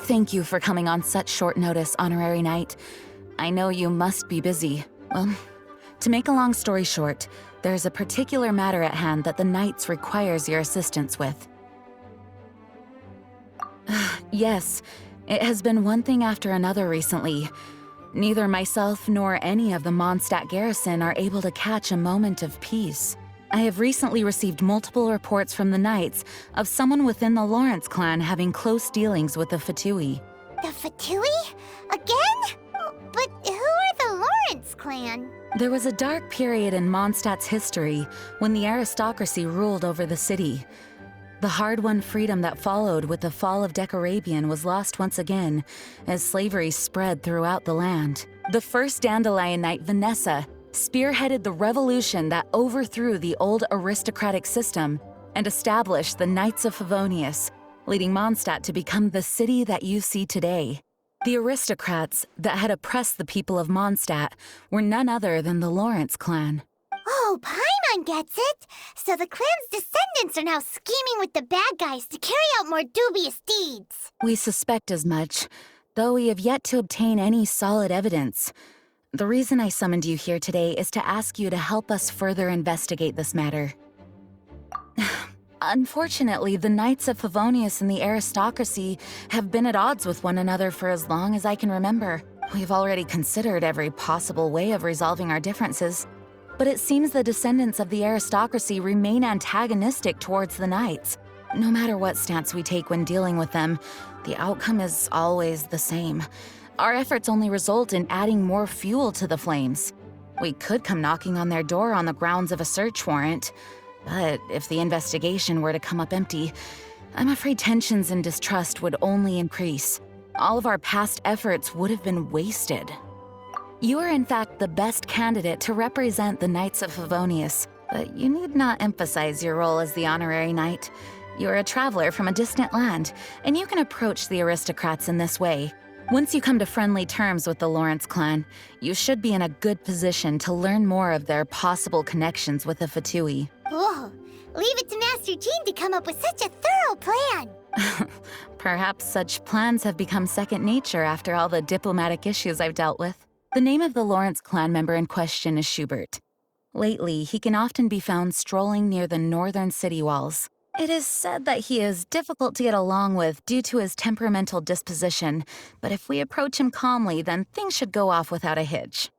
Thank you for coming on such short notice, Honorary Knight. I know you must be busy. Well, to make a long story short, there's a particular matter at hand that the Knights requires your assistance with. Yes, it has been one thing after another recently. Neither myself nor any of the Mondstadt garrison are able to catch a moment of peace. I have recently received multiple reports from the Knights of someone within the Lawrence clan having close dealings with the Fatui. The Fatui? Again? But who are the Lawrence clan? There was a dark period in Mondstadt's history when the aristocracy ruled over the city. The hard-won freedom that followed with the fall of Decarabian was lost once again as slavery spread throughout the land. The first Dandelion Knight, Vanessa, spearheaded the revolution that overthrew the old aristocratic system and established the Knights of Favonius, leading Mondstadt to become the city that you see today. The aristocrats that had oppressed the people of Mondstadt were none other than the Lawrence clan. Oh, Paimon gets it! So the clan's descendants are now scheming with the bad guys to carry out more dubious deeds. We suspect as much, though we have yet to obtain any solid evidence. The reason I summoned you here today is to ask you to help us further investigate this matter. Unfortunately, the Knights of Favonius and the aristocracy have been at odds with one another for as long as I can remember. We've already considered every possible way of resolving our differences, but it seems the descendants of the aristocracy remain antagonistic towards the Knights. No matter what stance we take when dealing with them, the outcome is always the same. Our efforts only result in adding more fuel to the flames. We could come knocking on their door on the grounds of a search warrant, but if the investigation were to come up empty, I'm afraid tensions and distrust would only increase. All of our past efforts would have been wasted. You are in fact the best candidate to represent the Knights of Favonius, but you need not emphasize your role as the honorary knight. You are a traveler from a distant land, and you can approach the aristocrats in this way. Once you come to friendly terms with the Lawrence clan, you should be in a good position to learn more of their possible connections with the Fatui. Oh, leave it to Master Jean to come up with such a thorough plan. Perhaps such plans have become second nature after all the diplomatic issues I've dealt with. The name of the Lawrence clan member in question is Schubert. Lately, he can often be found strolling near the northern city walls. It is said that he is difficult to get along with due to his temperamental disposition, but if we approach him calmly, then things should go off without a hitch.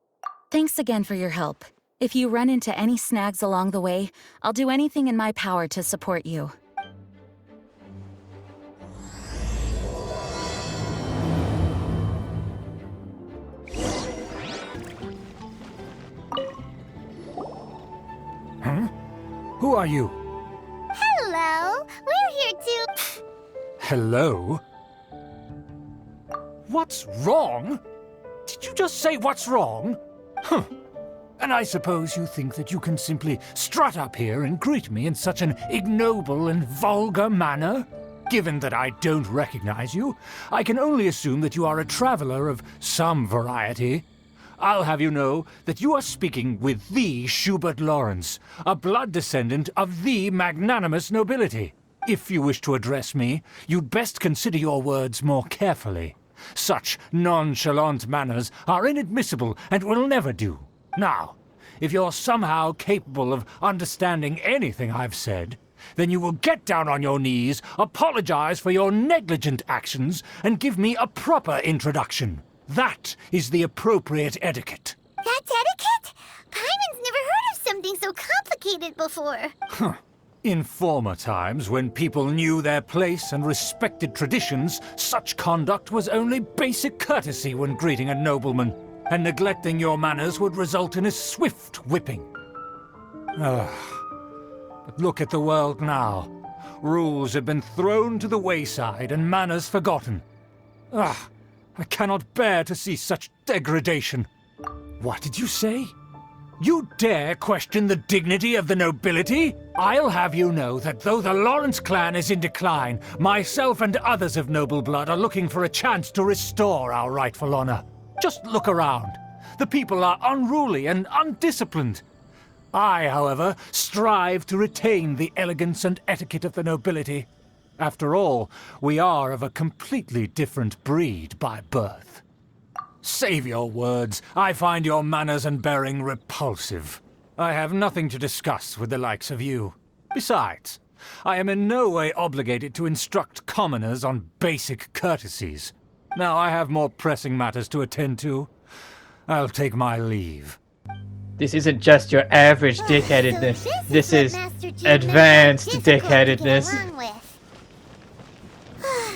Thanks again for your help. If you run into any snags along the way, I'll do anything in my power to support you. Huh? Who are you? Hello, we're here to... Hello? What's wrong? Did you just say what's wrong? Huh. And I suppose you think that you can simply strut up here and greet me in such an ignoble and vulgar manner? Given that I don't recognize you, I can only assume that you are a traveler of some variety. I'll have you know that you are speaking with the Schubert Lawrence, a blood descendant of the magnanimous nobility. If you wish to address me, you'd best consider your words more carefully. Such nonchalant manners are inadmissible and will never do. Now, if you're somehow capable of understanding anything I've said, then you will get down on your knees, apologize for your negligent actions, and give me a proper introduction. That is the appropriate etiquette. That's etiquette? Paimon's never heard of something so complicated before. Huh. In former times, when people knew their place and respected traditions, such conduct was only basic courtesy when greeting a nobleman, and neglecting your manners would result in a swift whipping. But look at the world now. Rules have been thrown to the wayside and manners forgotten. I cannot bear to see such degradation. What did you say? You dare question the dignity of the nobility? I'll have you know that though the Lawrence clan is in decline, myself and others of noble blood are looking for a chance to restore our rightful honor. Just look around. The people are unruly and undisciplined. I, however, strive to retain the elegance and etiquette of the nobility. After all, we are of a completely different breed by birth. Save your words. I find your manners and bearing repulsive. I have nothing to discuss with the likes of you. Besides, I am in no way obligated to instruct commoners on basic courtesies. Now I have more pressing matters to attend to. I'll take my leave. This isn't just your average dickheadedness. So This is Master Jean advanced found difficult to get dickheadedness. along with.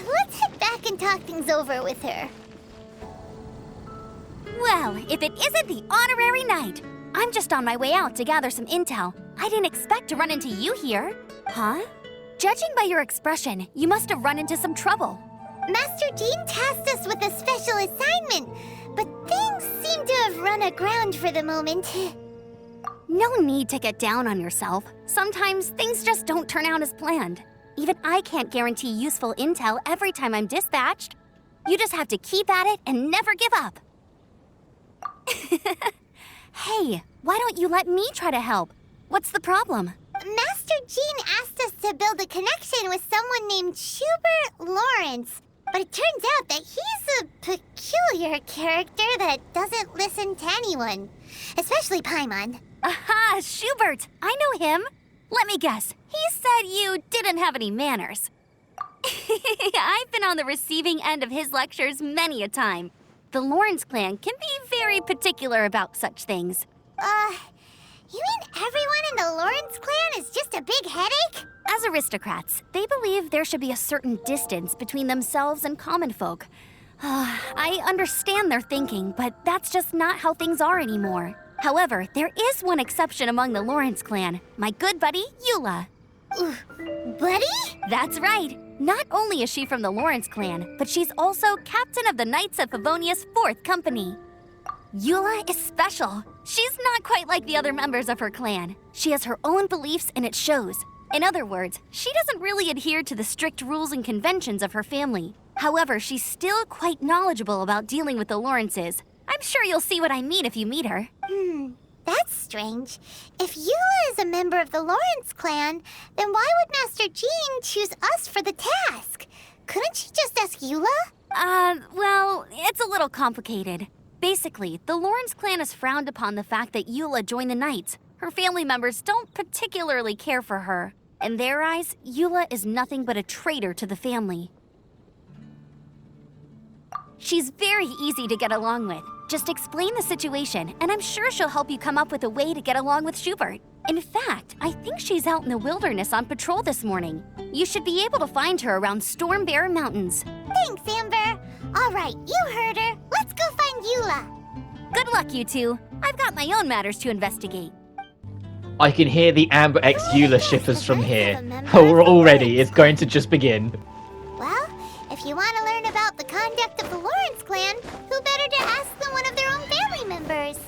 Let's head back and talk things over with her. Well, if it isn't the honorary knight. I'm just on my way out to gather some intel. I didn't expect to run into you here. Huh? Judging by your expression, you must have run into some trouble. Master Jean tasked us with a special assignment, but things seem to have run aground for the moment. No need to get down on yourself. Sometimes things just don't turn out as planned. Even I can't guarantee useful intel every time I'm dispatched. You just have to keep at it and never give up. Hey, why don't you let me try to help? What's the problem? Master Jean asked us to build a connection with someone named Schubert Lawrence, but it turns out that he's a peculiar character that doesn't listen to anyone, especially Paimon. Aha, Schubert! I know him. Let me guess, he said you didn't have any manners. I've been on the receiving end of his lectures many a time. The Lawrence clan can be very particular about such things. You mean everyone in the Lawrence clan is just a big headache? As aristocrats, they believe there should be a certain distance between themselves and common folk. I understand their thinking, but that's just not how things are anymore. However, there is one exception among the Lawrence clan, my good buddy, Eula. Buddy? That's right. Not only is she from the Lawrence clan, but she's also captain of the Knights of Favonia's 4th company. Eula is special. She's not quite like the other members of her clan. She has her own beliefs and it shows. In other words, she doesn't really adhere to the strict rules and conventions of her family. However, she's still quite knowledgeable about dealing with the Lawrences. I'm sure you'll see what I mean if you meet her. That's strange. If Eula is a member of the Lawrence clan, then why would Master Jean choose us for the task? Couldn't she just ask Eula? Well, it's a little complicated. Basically, the Lawrence clan has frowned upon the fact that Eula joined the Knights. Her family members don't particularly care for her. In their eyes, Eula is nothing but a traitor to the family. She's very easy to get along with. Just explain the situation, and I'm sure she'll help you come up with a way to get along with Schubert. In fact, I think she's out in the wilderness on patrol this morning. You should be able to find her around Storm Bear Mountains. Thanks, Amber. All right, you heard her. Let's go find Eula. Good luck, you two. I've got my own matters to investigate. I can hear the Amber X Eula shippers from here. Already, it's going to just begin. Well, if you want to learn about the conduct of the Lawrence clan, who better to ask than one of their own family members?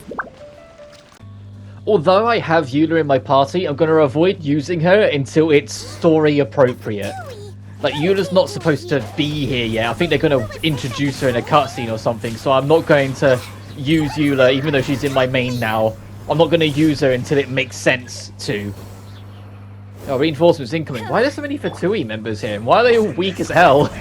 Although I have Eula in my party, I'm going to avoid using her until it's story appropriate. Like, Eula's not supposed to be here yet. I think they're going to introduce her in a cutscene or something, so I'm not going to use Eula, even though she's in my main now. I'm not going to use her until it makes sense to. Oh, reinforcements incoming. Why are there so many Fatui members here? And why are they all weak as hell?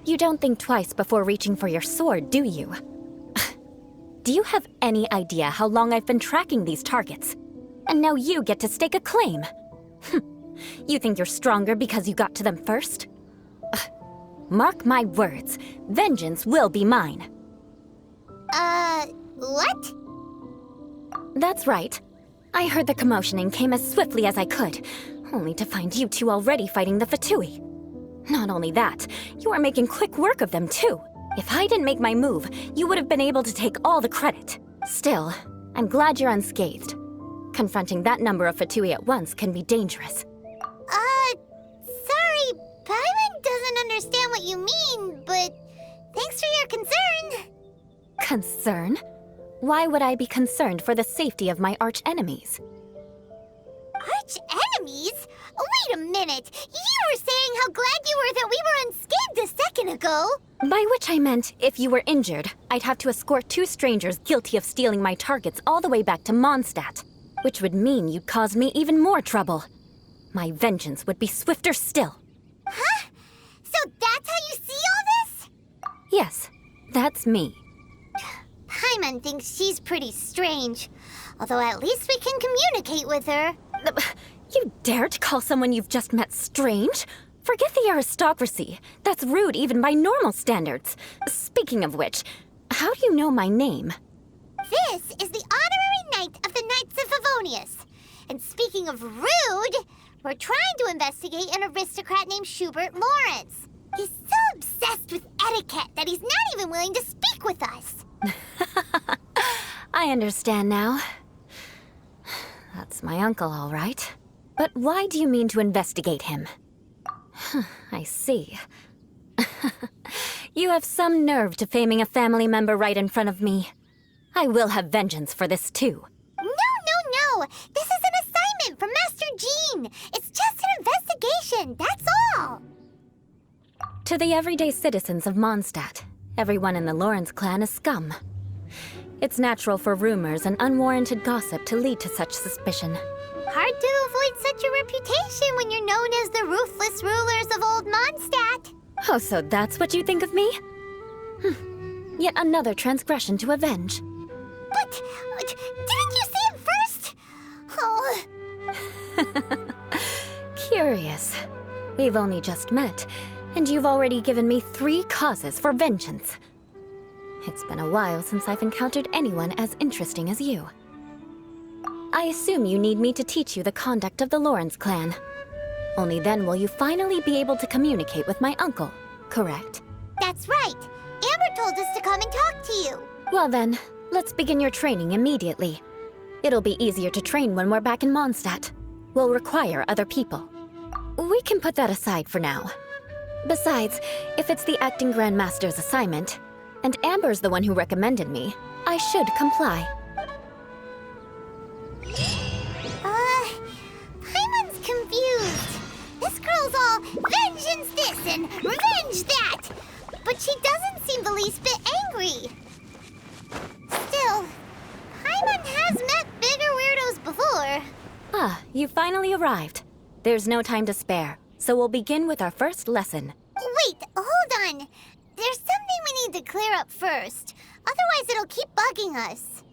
You don't think twice before reaching for your sword, do you? Do you have any idea how long I've been tracking these targets? And now you get to stake a claim. You think you're stronger because you got to them first? Mark my words, vengeance will be mine. What? That's right. I heard the commotion and came as swiftly as I could. Only to find you two already fighting the Fatui. Not only that, you are making quick work of them too. If I didn't make my move, you would have been able to take all the credit. Still, I'm glad you're unscathed. Confronting that number of Fatui at once can be dangerous. Sorry, Paimon doesn't understand what you mean, but thanks for your concern. Concern? Why would I be concerned for the safety of my arch-enemies? Arch-enemies? Wait a minute! You were saying how glad you were that we were unscathed a second ago! By which I meant, if you were injured, I'd have to escort 2 strangers guilty of stealing my targets all the way back to Mondstadt, which would mean you'd cause me even more trouble. My vengeance would be swifter still. Huh? So that's how you see all this? Yes, that's me. Paimon thinks she's pretty strange, although at least we can communicate with her. You dare to call someone you've just met strange? Forget the aristocracy. That's rude even by normal standards. Speaking of which, how do you know my name? This is the honorary knight of the Knights of Favonius. And speaking of rude, we're trying to investigate an aristocrat named Schubert Lawrence. He's so obsessed with etiquette that he's not even willing to speak with us. I understand now. That's my uncle, all right. But why do you mean to investigate him? I see. You have some nerve to faming a family member right in front of me. I will have vengeance for this too. No. This is an assignment from Master Jean. It's just an investigation, that's all. To the everyday citizens of Mondstadt, everyone in the Lawrence clan is scum. It's natural for rumors and unwarranted gossip to lead to such suspicion. Hard to avoid such a reputation when you're known as the ruthless rulers of Old Mondstadt. Oh, so that's what you think of me? Yet another transgression to avenge. But didn't you see it first? Oh. Curious. We've only just met, and you've already given me 3 causes for vengeance. It's been a while since I've encountered anyone as interesting as you. I assume you need me to teach you the conduct of the Lawrence clan. Only then will you finally be able to communicate with my uncle, correct? That's right. Amber told us to come and talk to you. Well then, let's begin your training immediately. It'll be easier to train when we're back in Mondstadt. We'll require other people. We can put that aside for now. Besides, if it's the acting Grandmaster's assignment, and Amber's the one who recommended me, I should comply. Paimon's confused. This girl's all vengeance this and revenge that. But she doesn't seem the least bit angry. Still, Paimon has met bigger weirdos before. Ah, you finally arrived. There's no time to spare, so we'll begin with our first lesson. Wait, hold on. There's something we need to clear up first. Otherwise, it'll keep bugging us.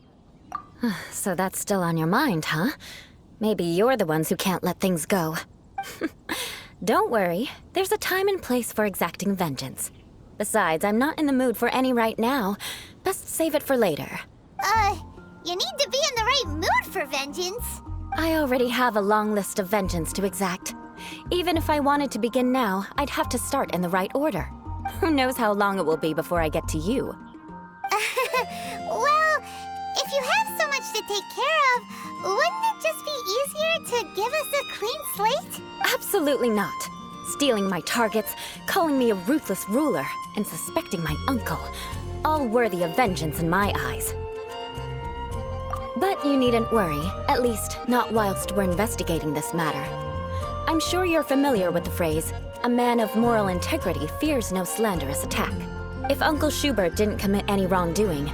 So that's still on your mind, huh? Maybe you're the ones who can't let things go. Don't worry, there's a time and place for exacting vengeance. Besides, I'm not in the mood for any right now. Best save it for later. You need to be in the right mood for vengeance. I already have a long list of vengeance to exact. Even if I wanted to begin now, I'd have to start in the right order. Who knows how long it will be before I get to you? Well, if you have so much to take care of, wouldn't it just be easier to give us a clean slate? Absolutely not. Stealing my targets, calling me a ruthless ruler, and suspecting my uncle. All worthy of vengeance in my eyes. But you needn't worry, at least not whilst we're investigating this matter. I'm sure you're familiar with the phrase, a man of moral integrity fears no slanderous attack. If Uncle Schubert didn't commit any wrongdoing,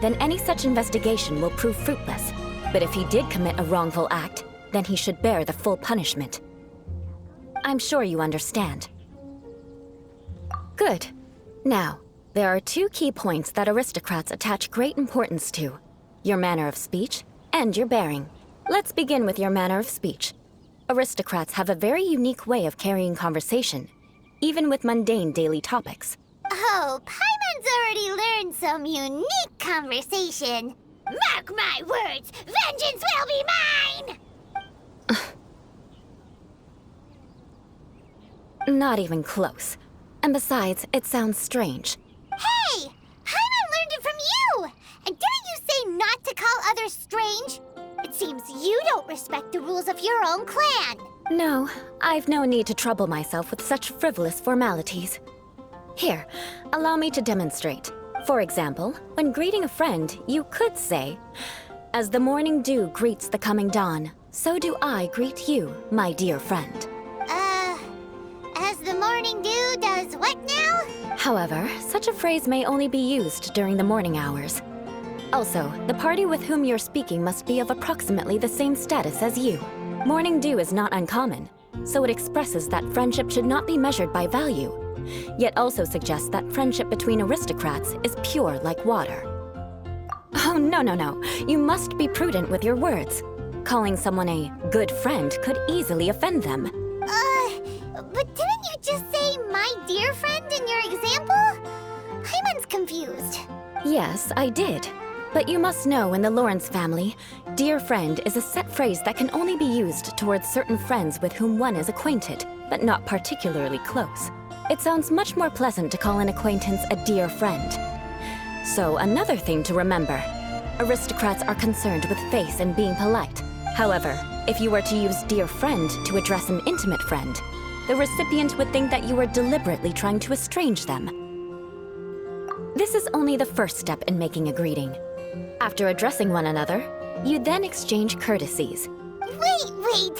then any such investigation will prove fruitless. But if he did commit a wrongful act, then he should bear the full punishment. I'm sure you understand. Good. Now, there are 2 key points that aristocrats attach great importance to. Your manner of speech and your bearing. Let's begin with your manner of speech. Aristocrats have a very unique way of carrying conversation, even with mundane daily topics. Oh, Paimon's already learned some unique conversation. Mark my words, vengeance will be mine! Not even close. And besides, it sounds strange. Hey! Paimon learned it from you! And didn't you say not to call others strange? It seems you don't respect the rules of your own clan. No, I've no need to trouble myself with such frivolous formalities. Here, allow me to demonstrate. For example, when greeting a friend, you could say, "As the morning dew greets the coming dawn, so do I greet you, my dear friend." As the morning dew does what now? However, such a phrase may only be used during the morning hours. Also, the party with whom you're speaking must be of approximately the same status as you. Morning dew is not uncommon, so it expresses that friendship should not be measured by value, yet also suggests that friendship between aristocrats is pure like water. Oh, no. You must be prudent with your words. Calling someone a good friend could easily offend them. But didn't you just say my dear friend in your example? Paimon's confused. Yes, I did. But you must know in the Lawrence family, dear friend is a set phrase that can only be used towards certain friends with whom one is acquainted, but not particularly close. It sounds much more pleasant to call an acquaintance a dear friend. So another thing to remember, aristocrats are concerned with face and being polite. However, if you were to use dear friend to address an intimate friend, the recipient would think that you were deliberately trying to estrange them. This is only the first step in making a greeting. After addressing one another, you then exchange courtesies. Wait!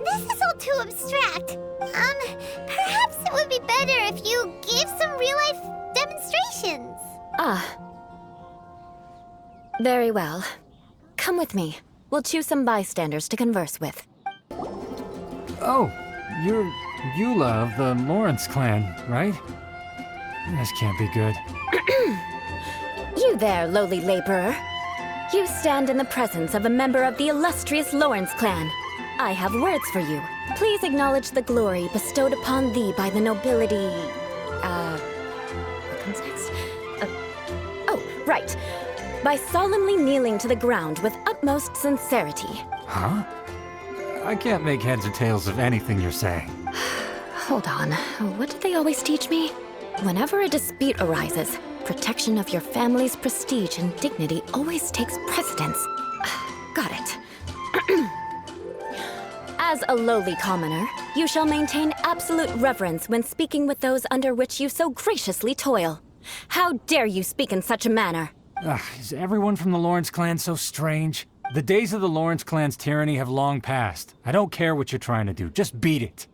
This is all too abstract. Perhaps it would be better if you gave some real-life demonstrations. Very well. Come with me. We'll choose some bystanders to converse with. Oh, you're Eula of the Lawrence clan, right? This can't be good. You there, lowly laborer. You stand in the presence of a member of the illustrious Lawrence clan. I have words for you. Please acknowledge the glory bestowed upon thee by the nobility... What comes next? Right. By solemnly kneeling to the ground with utmost sincerity. Huh? I can't make heads or tails of anything you're saying. Hold on. What did they always teach me? Whenever a dispute arises, protection of your family's prestige and dignity always takes precedence. Got it. As a lowly commoner, you shall maintain absolute reverence when speaking with those under which you so graciously toil. How dare you speak in such a manner? Is everyone from the Lawrence clan so strange? The days of the Lawrence clan's tyranny have long passed. I don't care what you're trying to do, just beat it.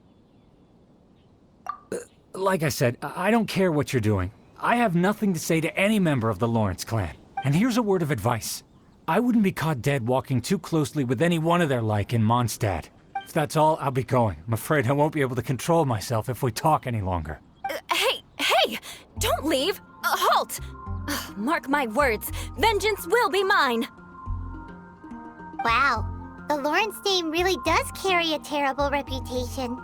Like I said, I don't care what you're doing. I have nothing to say to any member of the Lawrence clan. And here's a word of advice. I wouldn't be caught dead walking too closely with any one of their like in Mondstadt. If that's all, I'll be going. I'm afraid I won't be able to control myself if we talk any longer. Hey! Don't leave! Halt! Mark my words, vengeance will be mine! Wow, the Lawrence name really does carry a terrible reputation.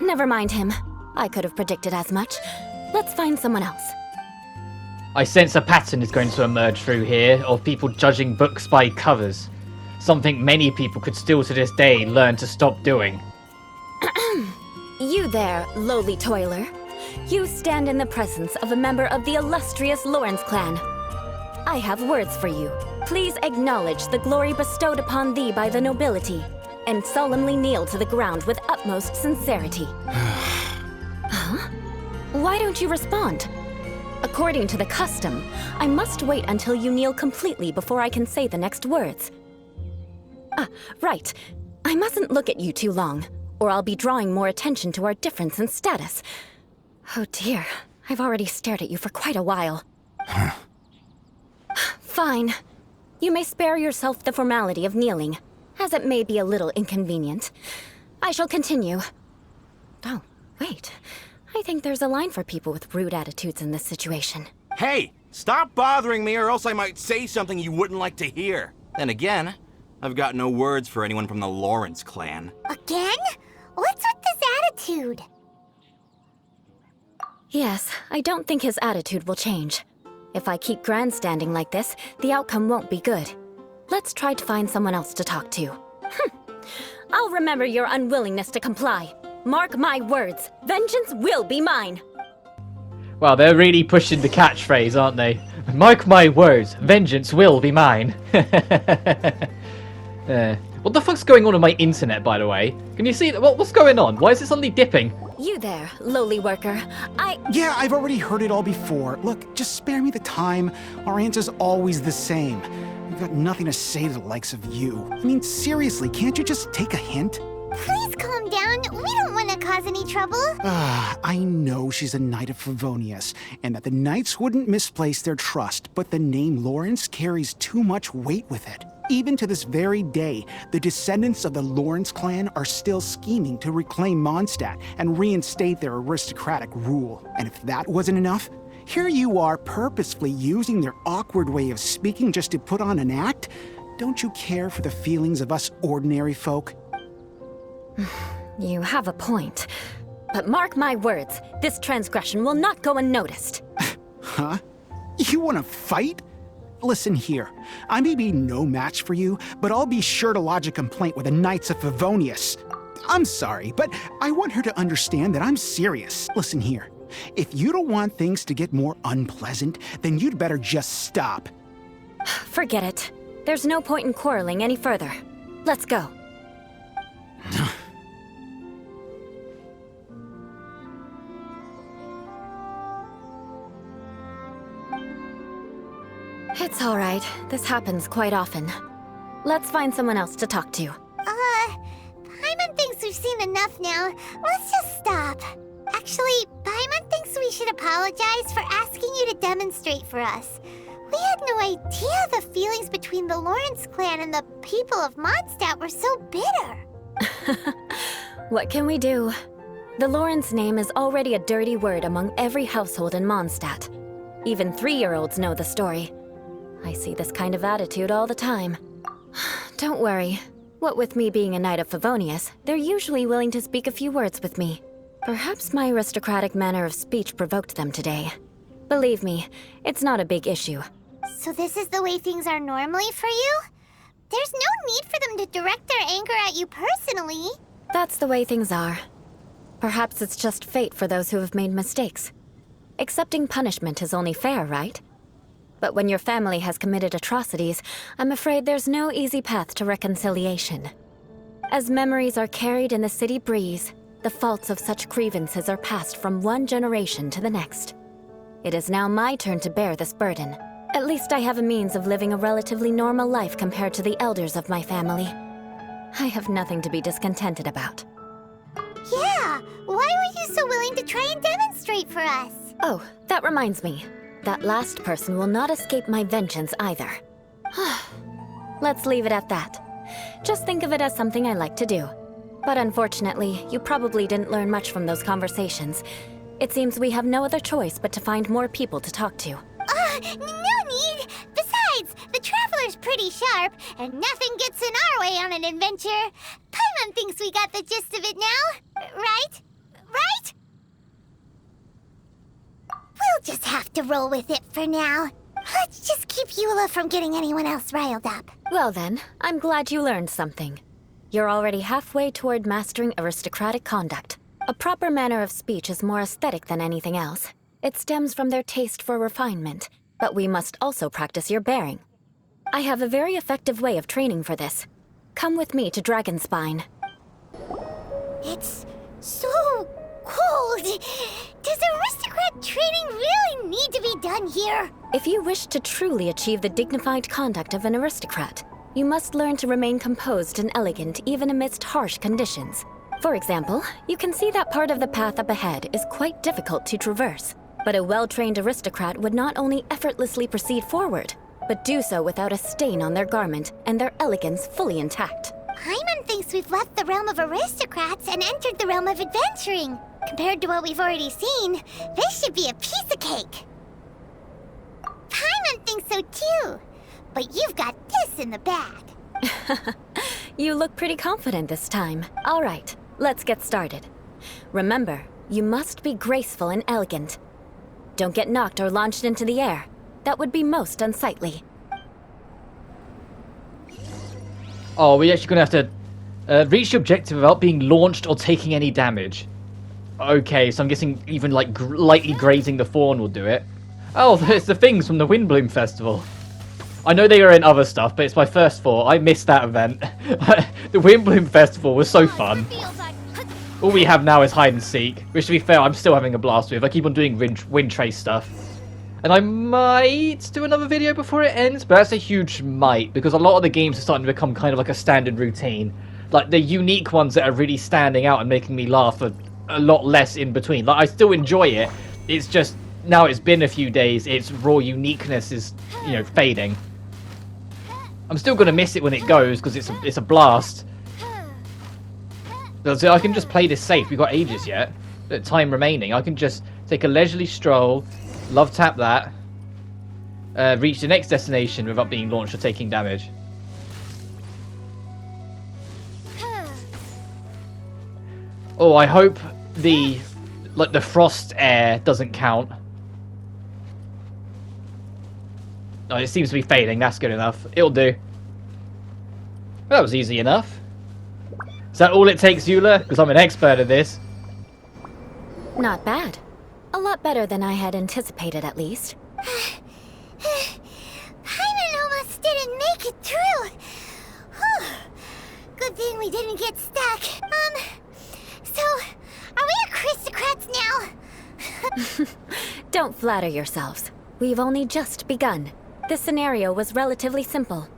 Never mind him. I could have predicted as much. Let's find someone else. I sense a pattern is going to emerge through here of people judging books by covers. Something many people could still to this day learn to stop doing. You there, lowly toiler. You stand in the presence of a member of the illustrious Lawrence clan. I have words for you. Please acknowledge the glory bestowed upon thee by the nobility, and solemnly kneel to the ground with utmost sincerity. Huh? Why don't you respond? According to the custom, I must wait until you kneel completely before I can say the next words. Right. I mustn't look at you too long, or I'll be drawing more attention to our difference in status. Oh dear, I've already stared at you for quite a while. Fine. You may spare yourself the formality of kneeling, as it may be a little inconvenient. I shall continue. Oh, wait. I think there's a line for people with rude attitudes in this situation. Hey! Stop bothering me or else I might say something you wouldn't like to hear. Then again, I've got no words for anyone from the Lawrence clan. Again? What's with this attitude? Yes, I don't think his attitude will change. If I keep grandstanding like this, the outcome won't be good. Let's try to find someone else to talk to. I'll remember your unwillingness to comply. Mark my words, vengeance will be mine. Wow, they're really pushing the catchphrase, aren't they? Mark my words, vengeance will be mine. What the fuck's going on with my internet, by the way? Can you see it? What's going on? Why is it suddenly dipping? You there, lowly worker. Yeah, I've already heard it all before. Look, just spare me the time. Our answer's always the same. We've got nothing to say to the likes of you. I mean, seriously, can't you just take a hint? Please calm down. We don't want to cause any trouble. I know she's a Knight of Favonius, and that the Knights wouldn't misplace their trust, but the name Lawrence carries too much weight with it. Even to this very day, the descendants of the Lawrence clan are still scheming to reclaim Mondstadt and reinstate their aristocratic rule. And if that wasn't enough, here you are purposefully using their awkward way of speaking just to put on an act? Don't you care for the feelings of us ordinary folk? You have a point. But mark my words, this transgression will not go unnoticed. Huh? You wanna fight? Listen here, I may be no match for you, but I'll be sure to lodge a complaint with the Knights of Favonius. I'm sorry, but I want her to understand that I'm serious. Listen here, if you don't want things to get more unpleasant, then you'd better just stop. Forget it. There's no point in quarreling any further. Let's go. It's all right. This happens quite often. Let's find someone else to talk to. Paimon thinks we've seen enough now. Let's just stop. Actually, Paimon thinks we should apologize for asking you to demonstrate for us. We had no idea the feelings between the Lawrence clan and the people of Mondstadt were so bitter. What can we do? The Lawrence name is already a dirty word among every household in Mondstadt. Even 3-year-olds know the story. I see this kind of attitude all the time. Don't worry. What with me being a Knight of Favonius, they're usually willing to speak a few words with me. Perhaps my aristocratic manner of speech provoked them today. Believe me, it's not a big issue. So this is the way things are normally for you? There's no need for them to direct their anger at you personally. That's the way things are. Perhaps it's just fate for those who have made mistakes. Accepting punishment is only fair, right? But when your family has committed atrocities, I'm afraid there's no easy path to reconciliation. As memories are carried in the city breeze, the faults of such grievances are passed from one generation to the next. It is now my turn to bear this burden. At least I have a means of living a relatively normal life compared to the elders of my family. I have nothing to be discontented about. Yeah, why were you so willing to try and demonstrate for us? Oh, that reminds me. That last person will not escape my vengeance either. Let's leave it at that. Just think of it as something I like to do. But unfortunately, you probably didn't learn much from those conversations. It seems we have no other choice but to find more people to talk to. No need! Besides, the Traveler's pretty sharp, and nothing gets in our way on an adventure. Paimon thinks we got the gist of it now, right? Right? We'll just have to roll with it for now. Let's just keep Eula from getting anyone else riled up. Well then, I'm glad you learned something. You're already halfway toward mastering aristocratic conduct. A proper manner of speech is more aesthetic than anything else. It stems from their taste for refinement, but we must also practice your bearing. I have a very effective way of training for this. Come with me to Dragonspine. It's so cold. Does aristocrat training really need to be done here? If you wish to truly achieve the dignified conduct of an aristocrat, you must learn to remain composed and elegant even amidst harsh conditions. For example, you can see that part of the path up ahead is quite difficult to traverse. But a well-trained aristocrat would not only effortlessly proceed forward, but do so without a stain on their garment and their elegance fully intact. Paimon thinks we've left the realm of aristocrats and entered the realm of adventuring. Compared to what we've already seen, this should be a piece of cake. Paimon thinks so too, but you've got this in the bag. You look pretty confident this time. All right, let's get started. Remember, you must be graceful and elegant. Don't get knocked or launched into the air. That would be most unsightly. Oh, we're actually gonna have to Reach the objective without being launched or taking any damage. Okay, so I'm guessing even like lightly grazing the thorn will do it. Oh, there's the things from the Windbloom Festival. I know they are in other stuff, but it's my first thought. I missed that event. The Windbloom Festival was so fun. All we have now is hide and seek, which to be fair, I'm still having a blast with. I keep on doing wind trace stuff. And I might do another video before it ends, but that's a huge might, because a lot of the games are starting to become kind of like a standard routine. Like, the unique ones that are really standing out and making me laugh are a lot less in between. Like, I still enjoy it, it's just, now it's been a few days, its raw uniqueness is, you know, fading. I'm still going to miss it when it goes, because it's a blast. So I can just play this safe, we've got ages yet. Time remaining, I can just take a leisurely stroll, love tap that, reach the next destination without being launched or taking damage. Oh, I hope the frost air doesn't count. No, it seems to be fading, that's good enough. It'll do. That was easy enough. Is that all it takes, Eula? Because I'm an expert at this. Not bad. A lot better than I had anticipated, at least. Paimon almost didn't make it through. Whew. Good thing we didn't get stuck. So, are we aristocrats now? Don't flatter yourselves. We've only just begun. This scenario was relatively simple.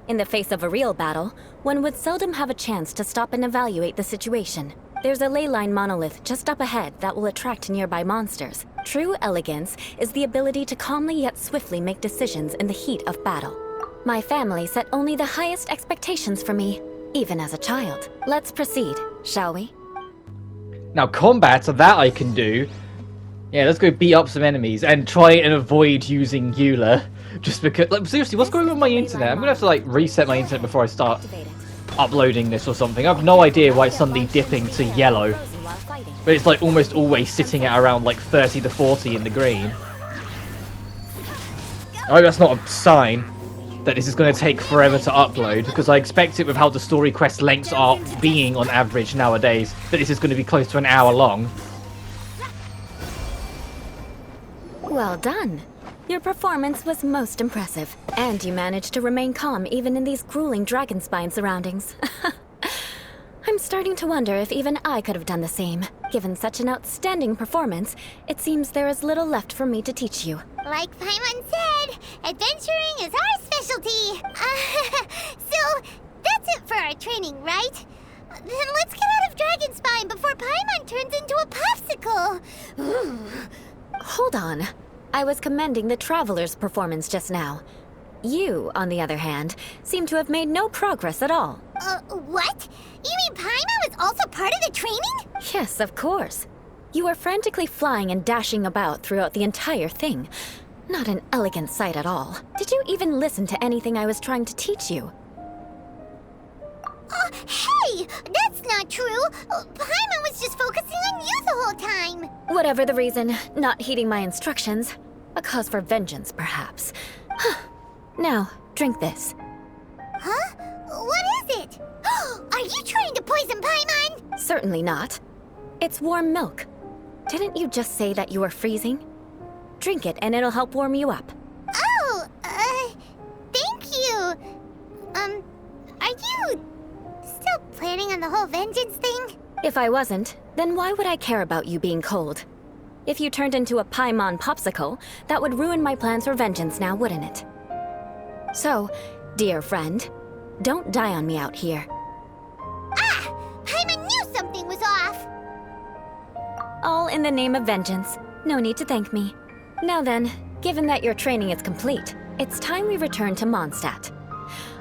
In the face of a real battle, one would seldom have a chance to stop and evaluate the situation. There's a ley line monolith just up ahead that will attract nearby monsters. True elegance is the ability to calmly yet swiftly make decisions in the heat of battle. My family set only the highest expectations for me, even as a child. Let's proceed, shall we? Now combat, so that I can do. Yeah, let's go beat up some enemies and try and avoid using Eula. Just because, like, seriously, what's going on with my internet? I'm gonna have to, like, reset my internet before I start uploading this or something. I have no idea why it's suddenly dipping to yellow. But it's, like, almost always sitting at around, like, 30 to 40 in the green. I hope that's not a sign that this is going to take forever to upload, because I expect it with how the story quest lengths are being on average nowadays, that this is going to be close to an hour long. Well done. Your performance was most impressive, and you managed to remain calm even in these grueling dragon spine surroundings. I'm starting to wonder if even I could have done the same. Given such an outstanding performance, it seems there is little left for me to teach you. Like Paimon said, adventuring is our specialty. So, that's it for our training, right? Then let's get out of Dragonspine before Paimon turns into a popsicle. Hold on. I was commending the Traveler's performance just now. You, on the other hand, seem to have made no progress at all. What? You mean Paimon was also part of the training? Yes, of course. You were frantically flying and dashing about throughout the entire thing. Not an elegant sight at all. Did you even listen to anything I was trying to teach you? Hey! That's not true! Paimon was just focusing on you the whole time! Whatever the reason, not heeding my instructions. A cause for vengeance, perhaps. Now, drink this. Huh? What is it? Are you trying to poison Paimon? Certainly not. It's warm milk. Didn't you just say that you were freezing? Drink it and it'll help warm you up. Oh, thank you. Are you still planning on the whole vengeance thing? If I wasn't, then why would I care about you being cold? If you turned into a Paimon popsicle, that would ruin my plans for vengeance now, wouldn't it? So, dear friend, don't die on me out here. Ah! Paimon knew something was off! All in the name of vengeance. No need to thank me. Now then, given that your training is complete, it's time we return to Mondstadt.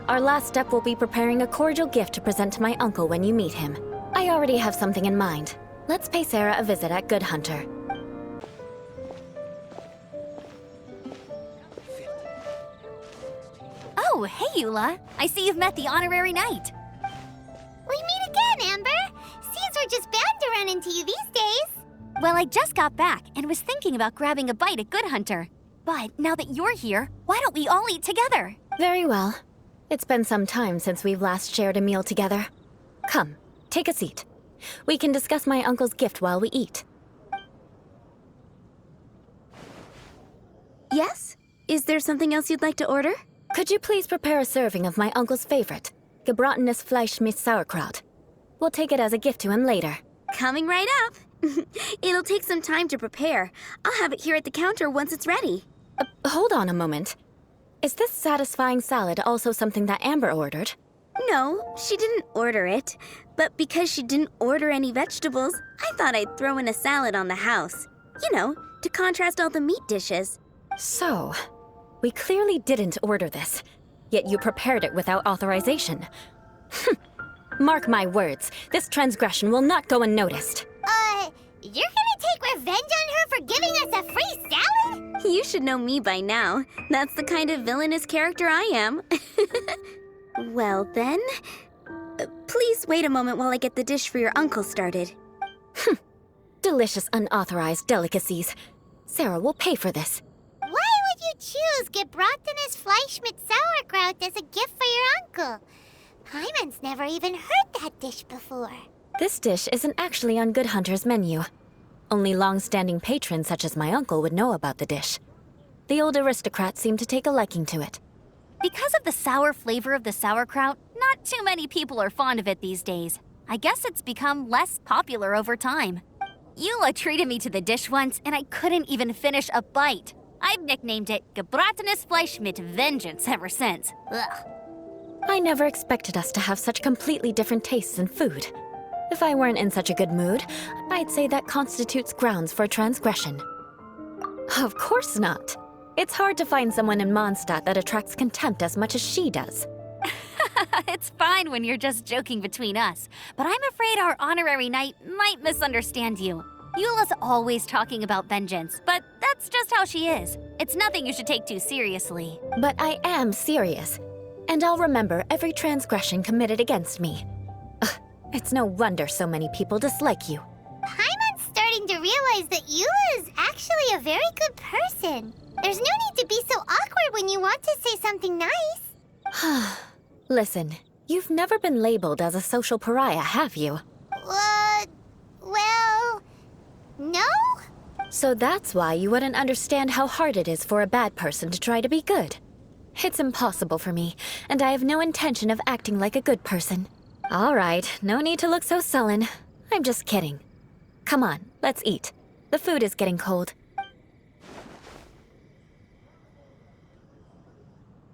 Our last step will be preparing a cordial gift to present to my uncle when you meet him. I already have something in mind. Let's pay Sarah a visit at Good Hunter. Oh, hey, Eula. I see you've met the honorary knight. We meet again, Amber! Seems we're just bound to run into you these days. Well, I just got back and was thinking about grabbing a bite at Good Hunter. But now that you're here, why don't we all eat together? Very well. It's been some time since we've last shared a meal together. Come, take a seat. We can discuss my uncle's gift while we eat. Yes? Is there something else you'd like to order? Could you please prepare a serving of my uncle's favorite, gebratenes Fleisch mit Sauerkraut? We'll take it as a gift to him later. Coming right up. It'll take some time to prepare. I'll have it here at the counter once it's ready. Hold on a moment. Is this satisfying salad also something that Amber ordered? No, she didn't order it. But because she didn't order any vegetables, I thought I'd throw in a salad on the house. You know, to contrast all the meat dishes. So, we clearly didn't order this, yet you prepared it without authorization. Mark my words, this transgression will not go unnoticed. You're gonna take revenge on her for giving us a free salad? You should know me by now. That's the kind of villainous character I am. Well then, please wait a moment while I get the dish for your uncle started. Delicious unauthorized delicacies. Sarah will pay for this. Why would you choose gebratenes Fleisch mit Sauerkraut as a gift for your uncle? Hyman's never even heard that dish before. This dish isn't actually on Good Hunter's menu. Only long-standing patrons such as my uncle would know about the dish. The old aristocrat seemed to take a liking to it. Because of the sour flavor of the sauerkraut, not too many people are fond of it these days. I guess it's become less popular over time. Eula treated me to the dish once, and I couldn't even finish a bite. I've nicknamed it gebratenes Fleisch mit Vengeance ever since. Ugh. I never expected us to have such completely different tastes in food. If I weren't in such a good mood, I'd say that constitutes grounds for transgression. Of course not. It's hard to find someone in Mondstadt that attracts contempt as much as she does. It's fine when you're just joking between us, but I'm afraid our honorary knight might misunderstand you. Eula's always talking about vengeance, but that's just how she is. It's nothing you should take too seriously. But I am serious, and I'll remember every transgression committed against me. It's no wonder so many people dislike you. Hyman's starting to realize that Eula is actually a very good person. There's no need to be so awkward when you want to say something nice. Listen, you've never been labeled as a social pariah, have you? Well, no? So that's why you wouldn't understand how hard it is for a bad person to try to be good. It's impossible for me, and I have no intention of acting like a good person. All right, no need to look so sullen. I'm just kidding. Come on, let's eat. The food is getting cold.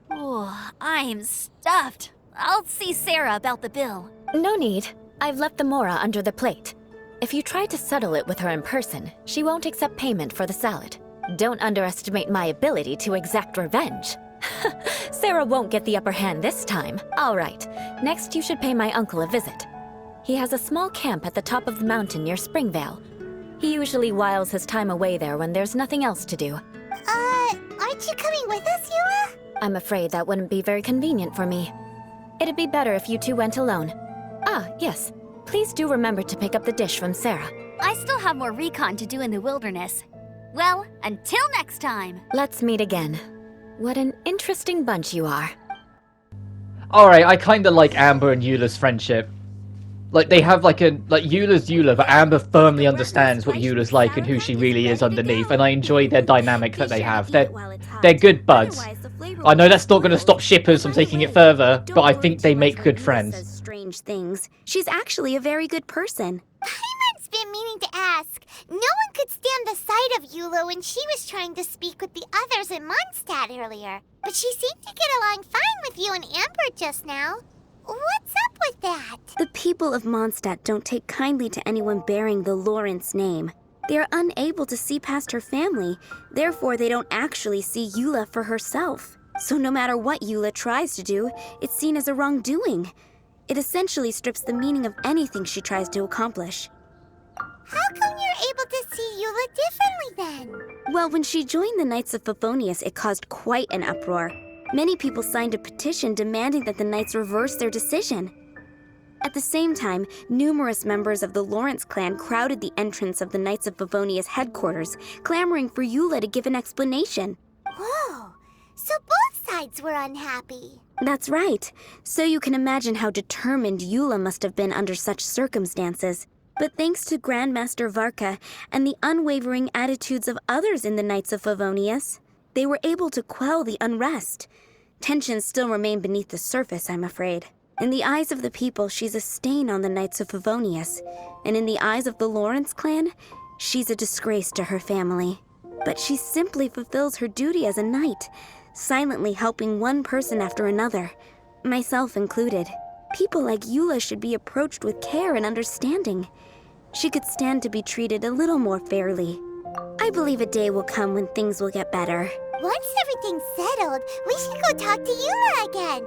Oh, I'm stuffed. I'll see Sarah about the bill. No need. I've left the mora under the plate. If you try to settle it with her in person, she won't accept payment for the salad. Don't underestimate my ability to exact revenge. Sarah won't get the upper hand this time. All right, next you should pay my uncle a visit. He has a small camp at the top of the mountain near Springvale. He usually whiles his time away there when there's nothing else to do. Aren't you coming with us, Eula? I'm afraid that wouldn't be very convenient for me. It'd be better if you two went alone. Ah, yes. Please do remember to pick up the dish from Sarah. I still have more recon to do in the wilderness. Well, until next time. Let's meet again. What an interesting bunch you are. Alright, I kinda like Amber and Eula's friendship. Like, they have Eula's Eula, but Amber firmly understands what Eula's like and who she really is underneath, and I enjoy their dynamic that they have. They're good buds. I know that's not going to stop shippers from taking it further, but I think they make good friends. Strange things. She's actually a very good person. Hyman's been meaning to ask. No one could stand the sight of Eula when she was trying to speak with the others in Mondstadt earlier. But she seemed to get along fine with you and Amber just now. What's up with that? The people of Mondstadt don't take kindly to anyone bearing the Lawrence name. They are unable to see past her family, therefore they don't actually see Eula for herself. So no matter what Eula tries to do, it's seen as a wrongdoing. It essentially strips the meaning of anything she tries to accomplish. How come you're able to see Eula differently then? Well, when she joined the Knights of Favonius, it caused quite an uproar. Many people signed a petition demanding that the Knights reverse their decision. At the same time, numerous members of the Lawrence clan crowded the entrance of the Knights of Favonius headquarters, clamoring for Eula to give an explanation. Whoa, so both sides were unhappy. That's right. So you can imagine how determined Eula must have been under such circumstances. But thanks to Grandmaster Varka and the unwavering attitudes of others in the Knights of Favonius, they were able to quell the unrest. Tensions still remain beneath the surface, I'm afraid. In the eyes of the people, she's a stain on the Knights of Favonius. And in the eyes of the Lawrence clan, she's a disgrace to her family. But she simply fulfills her duty as a knight, silently helping one person after another, myself included. People like Eula should be approached with care and understanding. She could stand to be treated a little more fairly. I believe a day will come when things will get better. Once everything's settled, we should go talk to Eula again.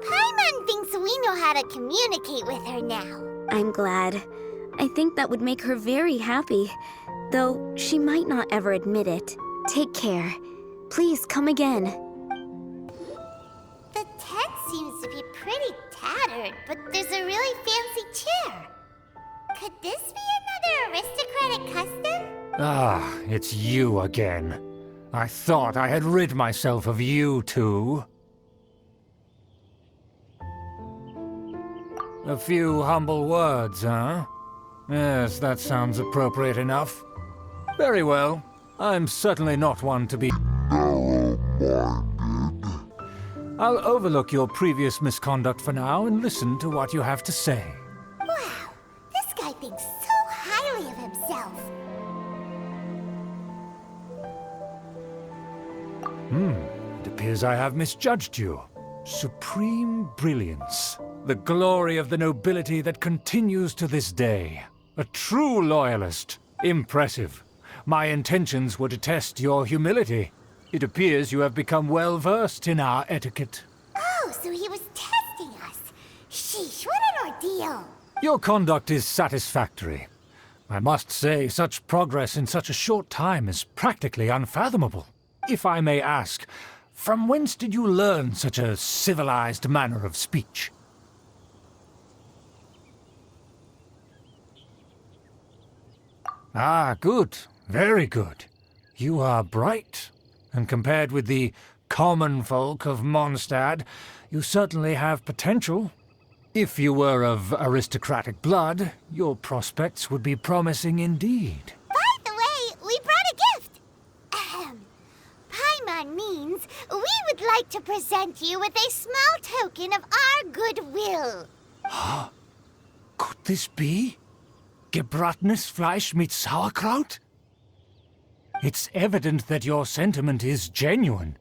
Paimon thinks we know how to communicate with her now. I'm glad. I think that would make her very happy, though she might not ever admit it. Take care. Please come again. The tent seems to be pretty tattered, but there's a really fancy chair. Could this be another aristocratic custom? Ah, it's you again. I thought I had rid myself of you two. A few humble words, huh? Yes, that sounds appropriate enough. Very well. I'm certainly not one to be narrow-minded. I'll overlook your previous misconduct for now and listen to what you have to say. Wow, this guy thinks so highly of himself. It appears I have misjudged you. Supreme brilliance. The glory of the nobility that continues to this day. A true loyalist. Impressive. My intentions were to test your humility. It appears you have become well versed in our etiquette. Oh, so he was testing us. Sheesh, what an ordeal. Your conduct is satisfactory. I must say, such progress in such a short time is practically unfathomable. If I may ask, from whence did you learn such a civilized manner of speech? Ah, good. Very good. You are bright, and compared with the common folk of Mondstadt, you certainly have potential. If you were of aristocratic blood, your prospects would be promising indeed. By the way, we brought a gift. Paimon means we would like to present you with a small token of our goodwill. Could this be? Gebratenes Fleisch mit Sauerkraut? It's evident that your sentiment is genuine.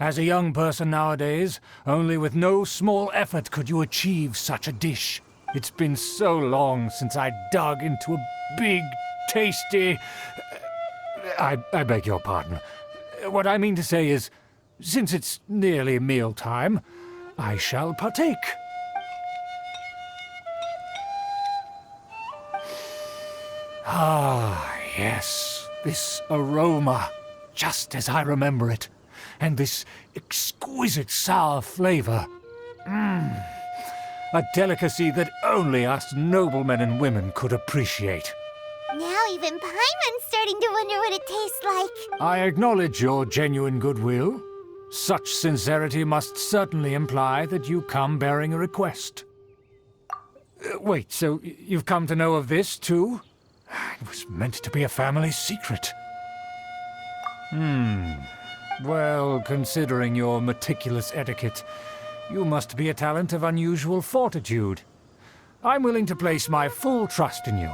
As a young person nowadays, only with no small effort could you achieve such a dish. It's been so long since I dug into a big, tasty... I beg your pardon. What I mean to say is, since it's nearly mealtime, I shall partake. Ah, yes, this aroma, just as I remember it, and this exquisite sour flavor. A delicacy that only us noblemen and women could appreciate. Now even Paimon's starting to wonder what it tastes like. I acknowledge your genuine goodwill. Such sincerity must certainly imply that you come bearing a request. Wait, so you've come to know of this, too? It was meant to be a family secret. Well, considering your meticulous etiquette, you must be a talent of unusual fortitude. I'm willing to place my full trust in you.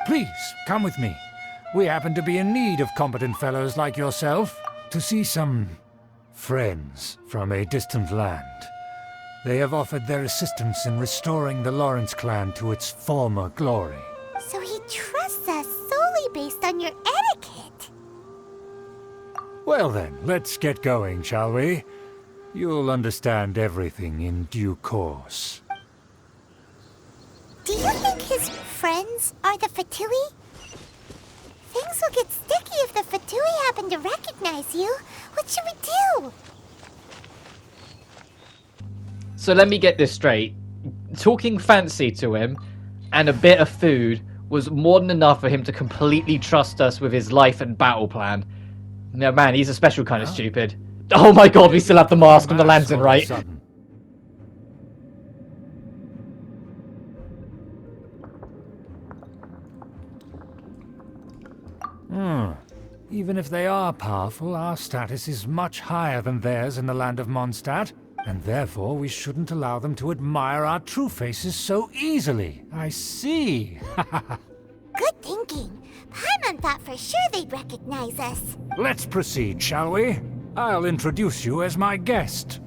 Please, come with me. We happen to be in need of competent fellows like yourself to see some friends from a distant land. They have offered their assistance in restoring the Lawrence clan to its former glory. So he trusts us solely based on your etiquette. Well then, let's get going, shall we? You'll understand everything in due course. Do you think his friends are the Fatui? Things will get sticky if the Fatui happen to recognize you. What should we do? So let me get this straight. Talking fancy to him and a bit of food was more than enough for him to completely trust us with his life and battle plan. No, man, he's a special kind of stupid. Oh my god, we still have the mask and the lantern, right? Even if they are powerful, our status is much higher than theirs in the land of Mondstadt, and therefore we shouldn't allow them to admire our true faces so easily. I see. Good thinking. Paimon thought for sure they'd recognize us. Let's proceed, shall we? I'll introduce you as my guest.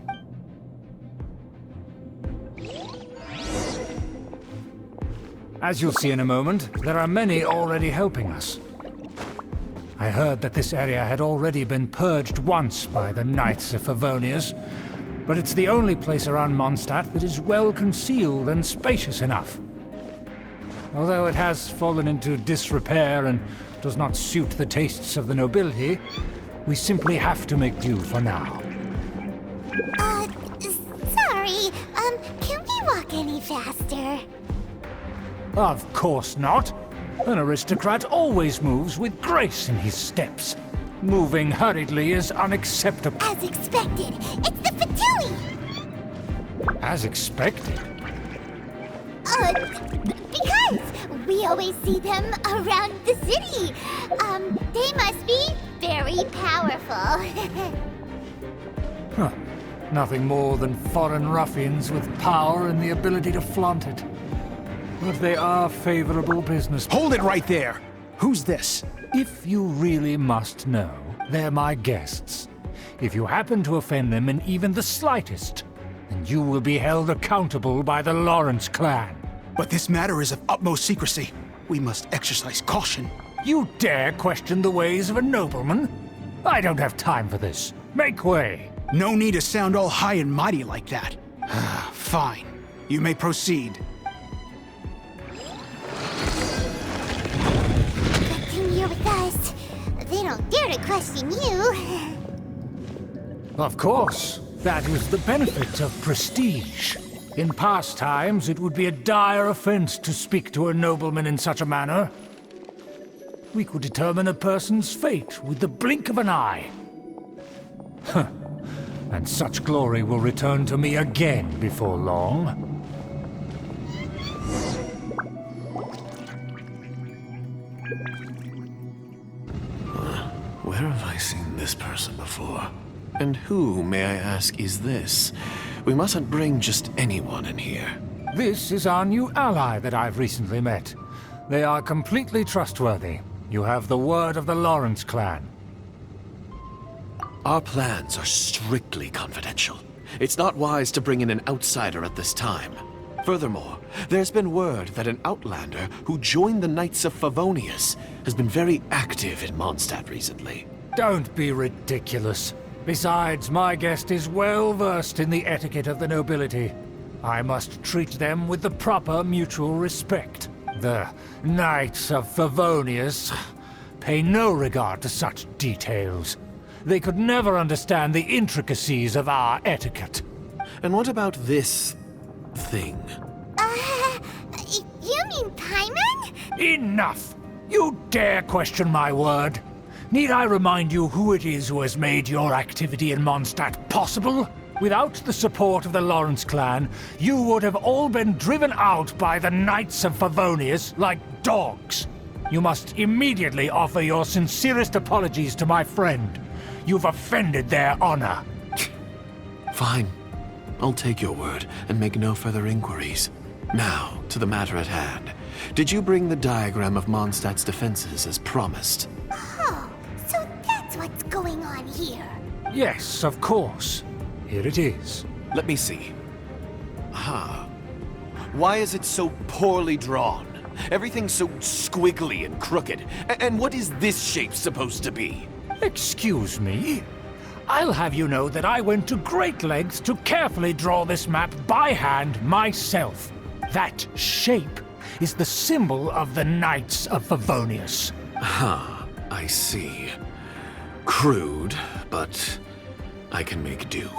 As you'll see in a moment, there are many already helping us. I heard that this area had already been purged once by the Knights of Favonius, but it's the only place around Mondstadt that is well concealed and spacious enough. Although it has fallen into disrepair and does not suit the tastes of the nobility, we simply have to make do for now. Sorry, can we walk any faster? Of course not. An aristocrat always moves with grace in his steps. Moving hurriedly is unacceptable. As expected, it's the Fatui! As expected? Because we always see them around the city. They must be very powerful. Huh. Nothing more than foreign ruffians with power and the ability to flaunt it. But they are favorable business. Hold it right there! Who's this? If you really must know, they're my guests. If you happen to offend them in even the slightest, then you will be held accountable by the Lawrence clan. But this matter is of utmost secrecy. We must exercise caution. You dare question the ways of a nobleman? I don't have time for this. Make way. No need to sound all high and mighty like that. Fine. You may proceed. You're with us. They don't dare to question you. Of course. That is the benefit of prestige. In past times, it would be a dire offense to speak to a nobleman in such a manner. We could determine a person's fate with the blink of an eye. And such glory will return to me again before long. Where have I seen this person before? And who, may I ask, is this? We mustn't bring just anyone in here. This is our new ally that I've recently met. They are completely trustworthy. You have the word of the Lawrence clan. Our plans are strictly confidential. It's not wise to bring in an outsider at this time. Furthermore, there's been word that an outlander who joined the Knights of Favonius has been very active in Mondstadt recently. Don't be ridiculous. Besides, my guest is well versed in the etiquette of the nobility. I must treat them with the proper mutual respect. The Knights of Favonius pay no regard to such details. They could never understand the intricacies of our etiquette. And what about this thing? You mean Paimon? Enough! You dare question my word? Need I remind you who it is who has made your activity in Mondstadt possible? Without the support of the Lawrence clan, you would have all been driven out by the Knights of Favonius like dogs. You must immediately offer your sincerest apologies to my friend. You've offended their honor. Fine. I'll take your word and make no further inquiries. Now, to the matter at hand. Did you bring the diagram of Mondstadt's defenses as promised? Oh, so that's what's going on here. Yes, of course. Here it is. Let me see. Aha. Why is it so poorly drawn? Everything's so squiggly and crooked. And what is this shape supposed to be? Excuse me? I'll have you know that I went to great lengths to carefully draw this map by hand myself. That shape is the symbol of the Knights of Favonius. I see. Crude, but I can make do.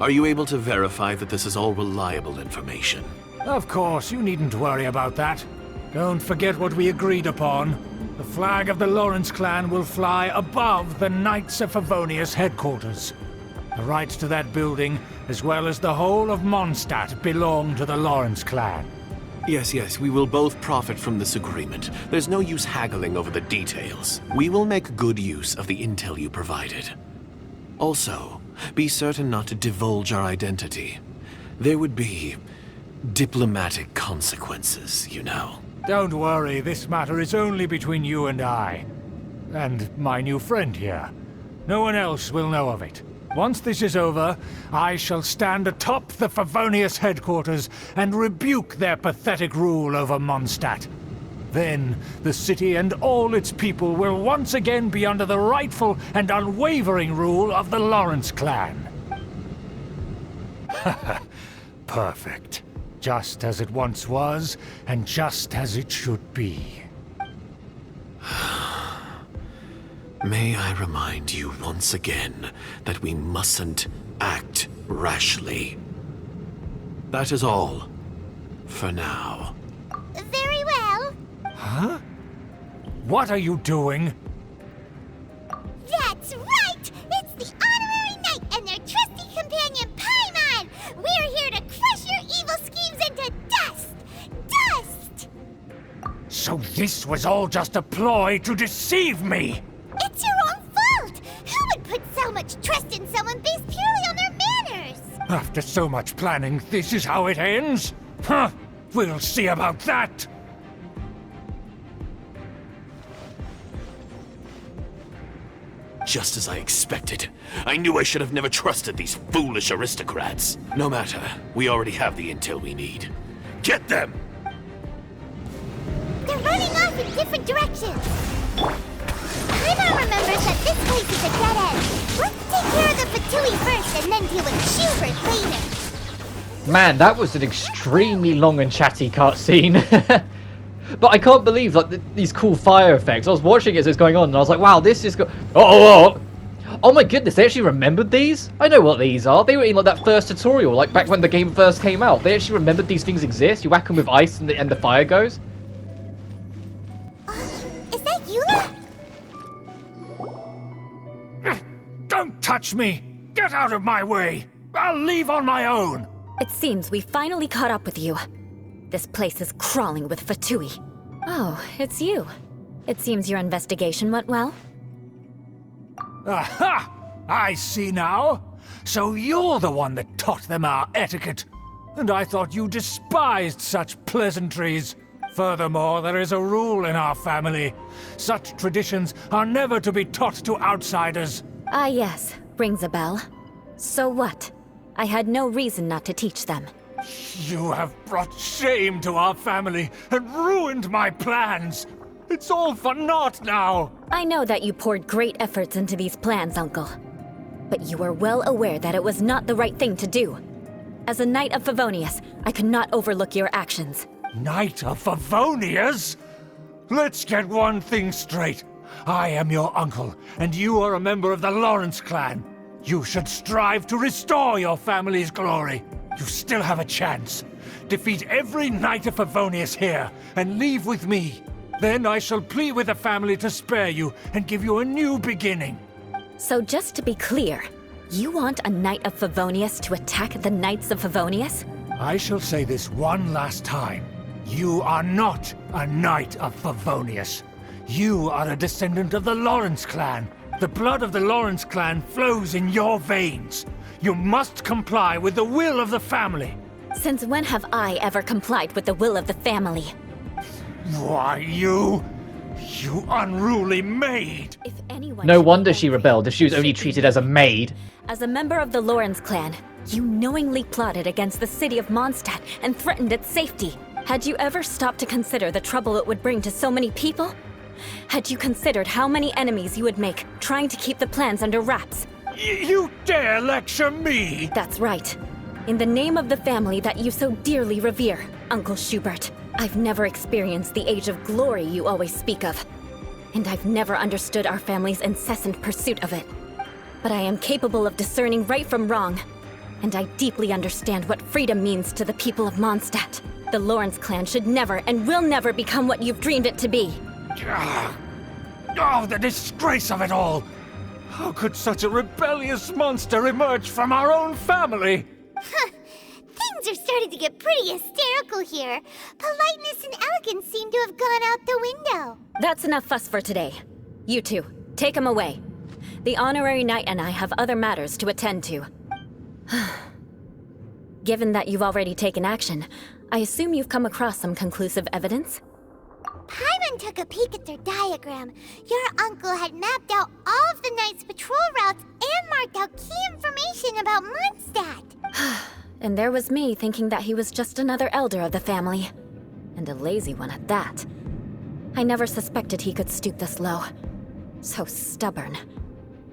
Are you able to verify that this is all reliable information? Of course, you needn't worry about that. Don't forget what we agreed upon. The flag of the Lawrence clan will fly above the Knights of Favonius headquarters. The rights to that building, as well as the whole of Mondstadt, belong to the Lawrence clan. Yes, we will both profit from this agreement. There's no use haggling over the details. We will make good use of the intel you provided. Also, be certain not to divulge our identity. There would be diplomatic consequences, you know. Don't worry, this matter is only between you and I. And my new friend here. No one else will know of it. Once this is over, I shall stand atop the Favonius headquarters and rebuke their pathetic rule over Mondstadt. Then, the city and all its people will once again be under the rightful and unwavering rule of the Lawrence clan. Perfect. Just as it once was, and just as it should be. May I remind you once again that we mustn't act rashly. That is all, for now. Very well. Huh? What are you doing? That's right! It's the Honorary Knight and their trusty companion, Paimon! We're here to crush your evil schemes into dust! Dust! So this was all just a ploy to deceive me! It's your own fault! Who would put so much trust in someone based purely on their manners? After so much planning, this is how it ends? Huh! We'll see about that! Just as I expected. I knew I should have never trusted these foolish aristocrats. No matter, we already have the intel we need. Get them! They're running off in different directions. Paimon remembers that this place is a dead end. Let's take care of the Fatui first and then deal with Schubert later. Man, that was an extremely long and chatty cutscene. But I can't believe like these cool fire effects. I was watching it as it's going on, and I was like, "Wow, this is oh my goodness! They actually remembered these. I know what these are. They were in like that first tutorial, like back when the game first came out. They actually remembered these things exist. You whack them with ice, and the fire goes. Is that Eula? Don't touch me! Get out of my way! I'll leave on my own! It seems we finally caught up with you. This place is crawling with Fatui. Oh, it's you. It seems your investigation went well. Aha! I see now. So you're the one that taught them our etiquette. And I thought you despised such pleasantries. Furthermore, there is a rule in our family. Such traditions are never to be taught to outsiders. Ah yes, rings a bell. So what? I had no reason not to teach them. You have brought shame to our family and ruined my plans. It's all for naught now. I know that you poured great efforts into these plans, Uncle. But you were well aware that it was not the right thing to do. As a Knight of Favonius, I could not overlook your actions. Knight of Favonius? Let's get one thing straight. I am your uncle, and you are a member of the Lawrence clan. You should strive to restore your family's glory. You still have a chance. Defeat every Knight of Favonius here, and leave with me. Then I shall plead with the family to spare you and give you a new beginning. So just to be clear, you want a Knight of Favonius to attack the Knights of Favonius? I shall say this one last time. You are not a Knight of Favonius. You are a descendant of the Lawrence clan. The blood of the Lawrence clan flows in your veins. You must comply with the will of the family. Since when have I ever complied with the will of the family? Why, you unruly maid! If anyone No should wonder be she angry, rebelled if she was it only should be treated as a maid. As a member of the Lawrence clan, you knowingly plotted against the city of Mondstadt and threatened its safety. Had you ever stopped to consider the trouble it would bring to so many people? Had you considered how many enemies you would make trying to keep the plans under wraps? You dare lecture me? That's right. In the name of the family that you so dearly revere, Uncle Schubert, I've never experienced the age of glory you always speak of. And I've never understood our family's incessant pursuit of it. But I am capable of discerning right from wrong. And I deeply understand what freedom means to the people of Mondstadt. The Lawrence clan should never and will never become what you've dreamed it to be. Oh, the disgrace of it all! How could such a rebellious monster emerge from our own family? Things Things are starting to get pretty hysterical here. Politeness and elegance seem to have gone out the window. That's enough fuss for today. You two, take him away. The honorary knight and I have other matters to attend to. Given that you've already taken action, I assume you've come across some conclusive evidence? Paimon took a peek at their diagram. Your uncle had mapped out all of the Knight's patrol routes and marked out key information about Mondstadt. And there was me thinking that he was just another elder of the family. And a lazy one at that. I never suspected he could stoop this low. So stubborn.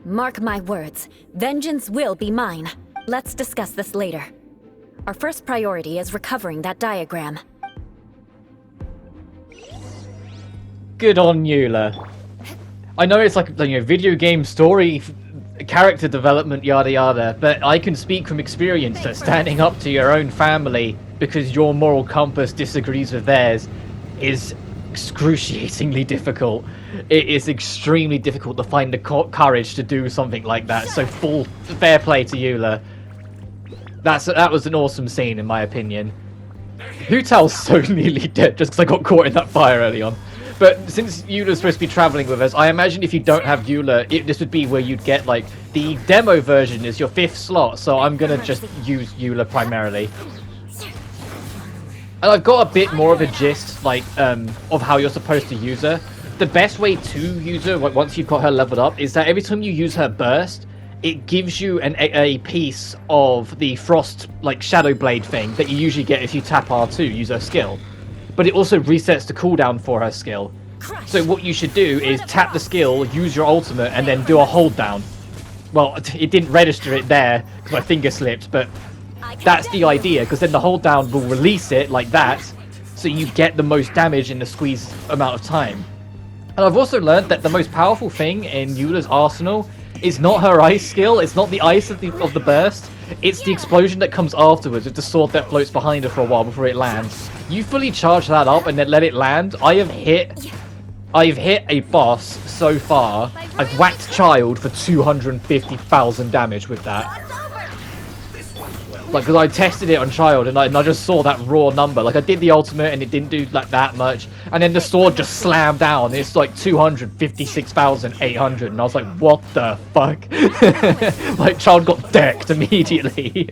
Mark my words, vengeance will be mine. Let's discuss this later. Our first priority is recovering that diagram. Good on Eula. I know it's like, video game story, character development, yada yada, but I can speak from experience that standing up to your own family because your moral compass disagrees with theirs is excruciatingly difficult. It is extremely difficult to find the courage to do something like that, so full fair play to Eula. That was an awesome scene in my opinion. Hu Tao's so nearly dead just because I got caught in that fire early on. But since Eula's supposed to be traveling with us, I imagine if you don't have Eula, this would be where you'd get, like, the demo version is your 5th slot, so I'm gonna just use Eula primarily. And I've got a bit more of a gist, like, of how you're supposed to use her. The best way to use her, like, once you've got her leveled up, is that every time you use her burst, it gives you a piece of the Frost, like, Shadow Blade thing that you usually get if you tap R2, use her skill. But it also resets the cooldown for her skill. So what you should do is tap the skill, use your ultimate, and then do a hold down. Well, it didn't register it there because my finger slipped, but that's the idea, because then the hold down will release it like that, so you get the most damage in the squeeze amount of time. And I've also learned that the most powerful thing in Eula's arsenal is not her ice skill, it's not the ice of the burst, it's the explosion that comes afterwards with the sword that floats behind her for a while before it lands. You fully charge that up and then let it land. I've hit a boss so far. I've whacked Child for 250,000 damage with that. Like, because I tested it on Child and I just saw that raw number. Like, I did the ultimate and it didn't do like that much. And then the sword just slammed down. It's like 256,800. And I was like, what the fuck? Like, Child got decked immediately.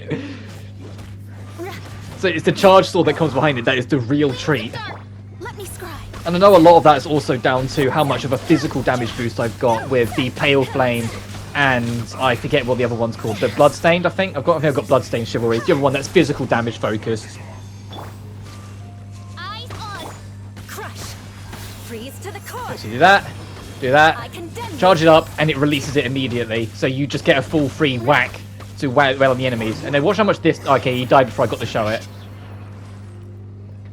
So it's the charge sword that comes behind it that is the real treat. And I know a lot of that is also down to how much of a physical damage boost I've got with the Pale Flame and I forget what the other one's called. The Bloodstained, I think. I've got Bloodstained Chivalry. It's the other one that's physical damage focused. Eyes on. Crush. Freeze to the core. So you do that, charge it up, and it releases it immediately. So you just get a full free whack to wail on the enemies. And then watch how much this... Okay, he died before I got to show it.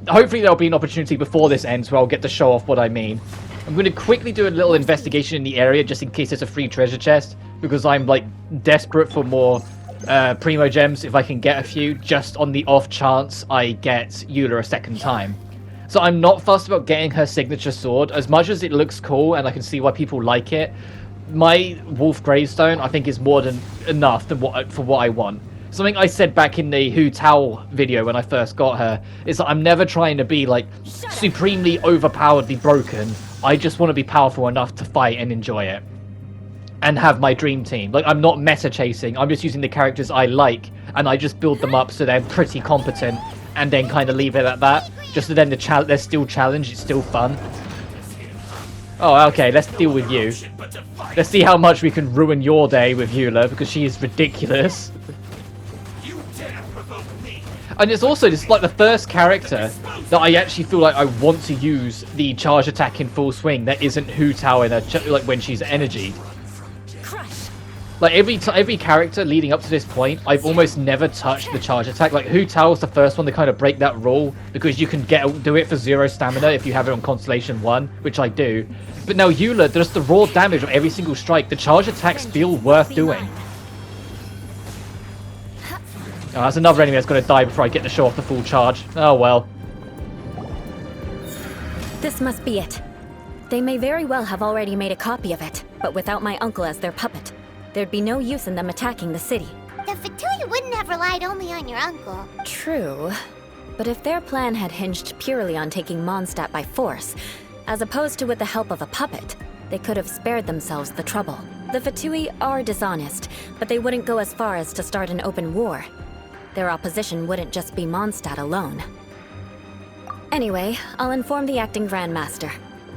Hopefully there'll be an opportunity before this ends where I'll get to show off what I mean. I'm going to quickly do a little investigation in the area just in case there's a free treasure chest, because I'm, like, desperate for more Primo Gems if I can get a few, just on the off chance I get Eula a second time. So I'm not fussed about getting her signature sword. As much as it looks cool and I can see why people like it, my Wolf Gravestone I think is more than enough for what I want. Something I said back in the Hu Tao video when I first got her is that I'm never trying to be, like, supremely overpoweredly broken. I just want to be powerful enough to fight and enjoy it. And have my dream team. Like, I'm not meta chasing. I'm just using the characters I like, and I just build them up so they're pretty competent, and then kind of leave it at that. Just so then they're still challenged, it's still fun. Oh, okay, let's deal with you. Let's see how much we can ruin your day with Eula, because she is ridiculous. And it's also just like the first character that I actually feel like I want to use the charge attack in full swing that isn't Hu Tao in like when she's energied. Like every character leading up to this point, I've almost never touched the charge attack. Like Hu Tao is the first one to kind of break that rule because you can do it for 0 stamina if you have it on Constellation 1, which I do. But now Eula, just the raw damage of every single strike, the charge attacks feel worth doing. Oh, that's another enemy that's going to die before I get to show off the full charge. Oh well. This must be it. They may very well have already made a copy of it, but without my uncle as their puppet, there'd be no use in them attacking the city. The Fatui wouldn't have relied only on your uncle. True. But if their plan had hinged purely on taking Mondstadt by force, as opposed to with the help of a puppet, they could have spared themselves the trouble. The Fatui are dishonest, but they wouldn't go as far as to start an open war. Their opposition wouldn't just be Mondstadt alone. Anyway, I'll inform the acting Grandmaster.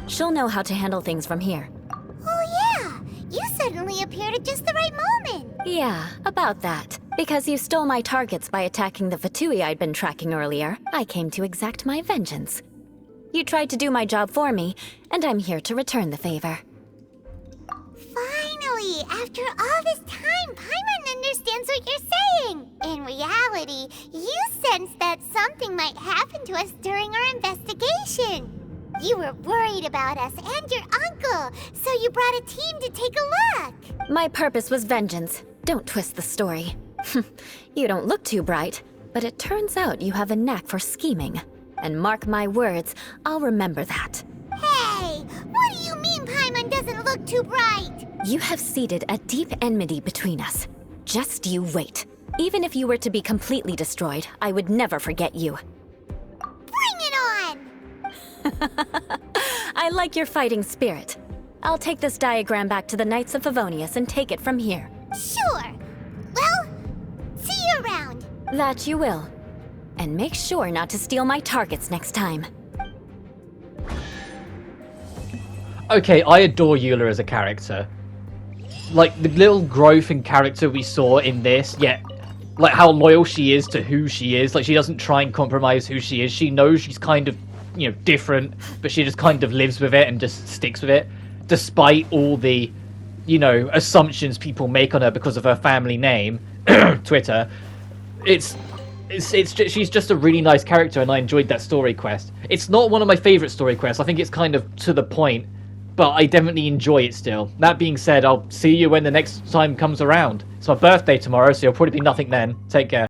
She'll know how to handle things from here. Oh yeah! You suddenly appeared at just the right moment! Yeah, about that. Because you stole my targets by attacking the Fatui I'd been tracking earlier, I came to exact my vengeance. You tried to do my job for me, and I'm here to return the favor. Finally! After all this time, Paimon understands what you're saying! In reality, you sensed that something might happen to us during our investigation. You were worried about us and your uncle, so you brought a team to take a look! My purpose was vengeance. Don't twist the story. You don't look too bright, but it turns out you have a knack for scheming. And mark my words, I'll remember that. Hey! What do you mean Paimon doesn't look too bright? You have seeded a deep enmity between us. Just you wait. Even if you were to be completely destroyed, I would never forget you. Bring it on! I like your fighting spirit. I'll take this diagram back to the Knights of Favonius and take it from here. Sure. Well, see you around. That you will. And make sure not to steal my targets next time. Okay, I adore Eula as a character. Like, the little growth in character we saw in this, yet, like, how loyal she is to who she is. Like, she doesn't try and compromise who she is. She knows she's kind of, you know, different, but she just kind of lives with it and just sticks with it. Despite all the, you know, assumptions people make on her because of her family name, Twitter, she's just a really nice character, and I enjoyed that story quest. It's not one of my favorite story quests. I think it's kind of to the point, but I definitely enjoy it still. That being said, I'll see you when the next time comes around. It's my birthday tomorrow, so you'll probably be nothing then. Take care.